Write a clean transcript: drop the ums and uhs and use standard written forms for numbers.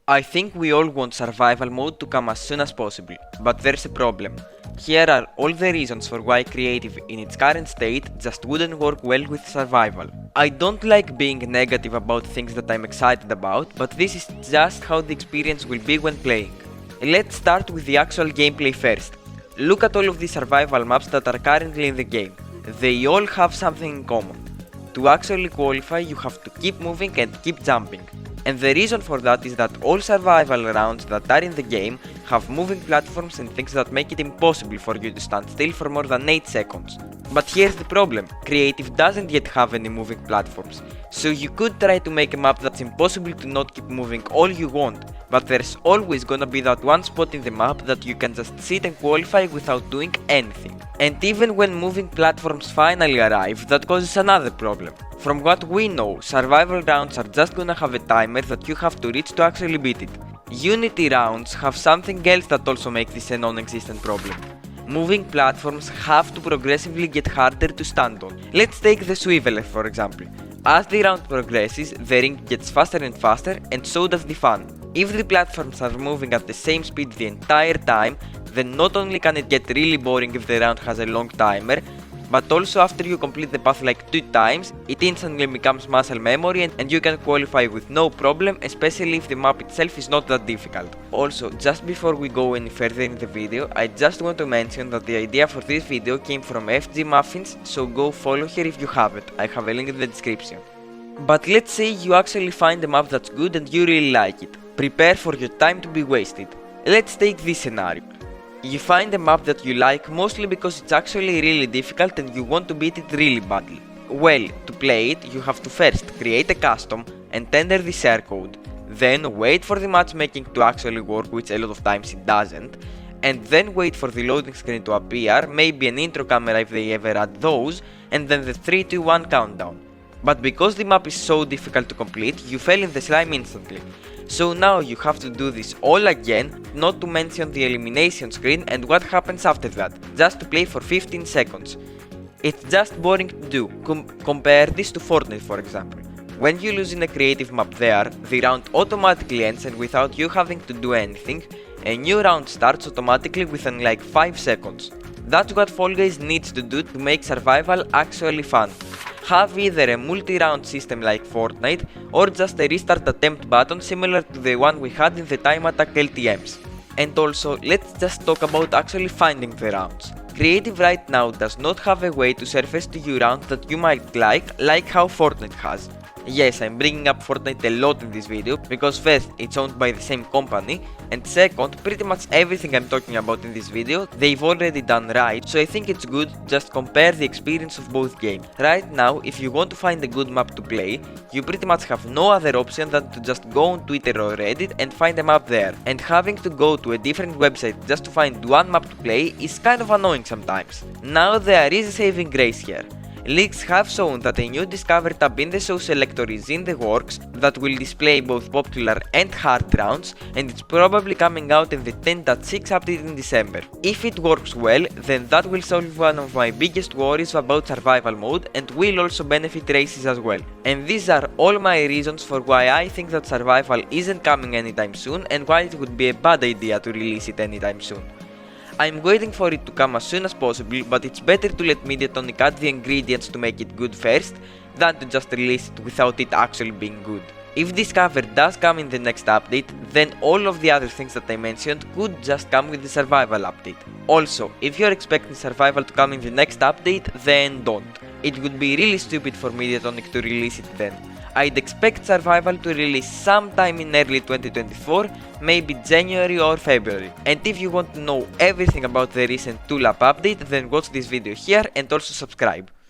I think we all want survival mode to come as soon as possible, but there's a problem. Here are all the reasons for why creative in its current state just wouldn't work well with survival. I don't like being negative about things that I'm excited about, but this is just how the experience will be when playing. Let's start with the actual gameplay first. Look at all of the survival maps that are currently in the game. They all have something in common. To actually qualify, you have to keep moving and keep jumping. And the reason for that is that all survival rounds that are in the game have moving platforms and things that make it impossible for you to stand still for more than 8 seconds. But here's the problem, creative doesn't yet have any moving platforms, so you could try to make a map that's impossible to not keep moving all you want, but there's always gonna be that one spot in the map that you can just sit and qualify without doing anything. And even when moving platforms finally arrive, that causes another problem. From what we know, survival rounds are just gonna have a timer that you have to reach to actually beat it. Unity rounds have something else that also makes this a non-existent problem. Moving platforms have to progressively get harder to stand on. Let's take the swiveler for example. As the round progresses, the ring gets faster and faster, and so does the fan. If the platforms are moving at the same speed the entire time, then not only can it get really boring if the round has a long timer, but also after you complete the path like 2 times, it instantly becomes muscle memory and you can qualify with no problem, especially if the map itself is not that difficult. Also, just before we go any further in the video, I just want to mention that the idea for this video came from FG Muffins, so go follow her if you haven't, I have a link in the description. But let's say you actually find a map that's good and you really like it. Prepare for your time to be wasted. Let's take this scenario. You find a map that you like mostly because it's actually really difficult and you want to beat it really badly. Well, to play it, you have to first create a custom and enter the share code, then wait for the matchmaking to actually work, which a lot of times it doesn't, and then wait for the loading screen to appear, maybe an intro camera if they ever add those, and then the 3, 2, 1 countdown. But because the map is so difficult to complete, you fell in the slime instantly. So now you have to do this all again, not to mention the elimination screen and what happens after that, just to play for 15 seconds. It's just boring to do. Compare this to Fortnite for example. When you lose in a creative map there, the round automatically ends and without you having to do anything, a new round starts automatically within like 5 seconds. That's what Fall Guys needs to do to make survival actually fun. Have either a multi-round system like Fortnite or just a restart attempt button similar to the one we had in the time attack LTMs. And also, let's just talk about actually finding the rounds. Creative right now does not have a way to surface to you rounds that you might like how Fortnite has. Yes, I'm bringing up Fortnite a lot in this video because first, it's owned by the same company, and second, pretty much everything I'm talking about in this video, they've already done right, so I think it's good just compare the experience of both games. Right now, if you want to find a good map to play, you pretty much have no other option than to just go on Twitter or Reddit and find a map there, and having to go to a different website just to find one map to play is kind of annoying sometimes. Now there is a saving grace here. Leaks have shown that a new Discover tab in the show selector is in the works that will display both popular and hard rounds, and it's probably coming out in the 10.6 update in December. If it works well, then that will solve one of my biggest worries about survival mode and will also benefit races as well. And these are all my reasons for why I think that survival isn't coming anytime soon and why it would be a bad idea to release it anytime soon. I'm waiting for it to come as soon as possible, but it's better to let Mediatonic add the ingredients to make it good first, than to just release it without it actually being good. If Discover does come in the next update, then all of the other things that I mentioned could just come with the survival update. Also, if you're expecting survival to come in the next update, then don't. It would be really stupid for Mediatonic to release it then. I'd expect survival to release sometime in early 2024, maybe January or February. And if you want to know everything about the recent 2-lap update, then watch this video here and also subscribe.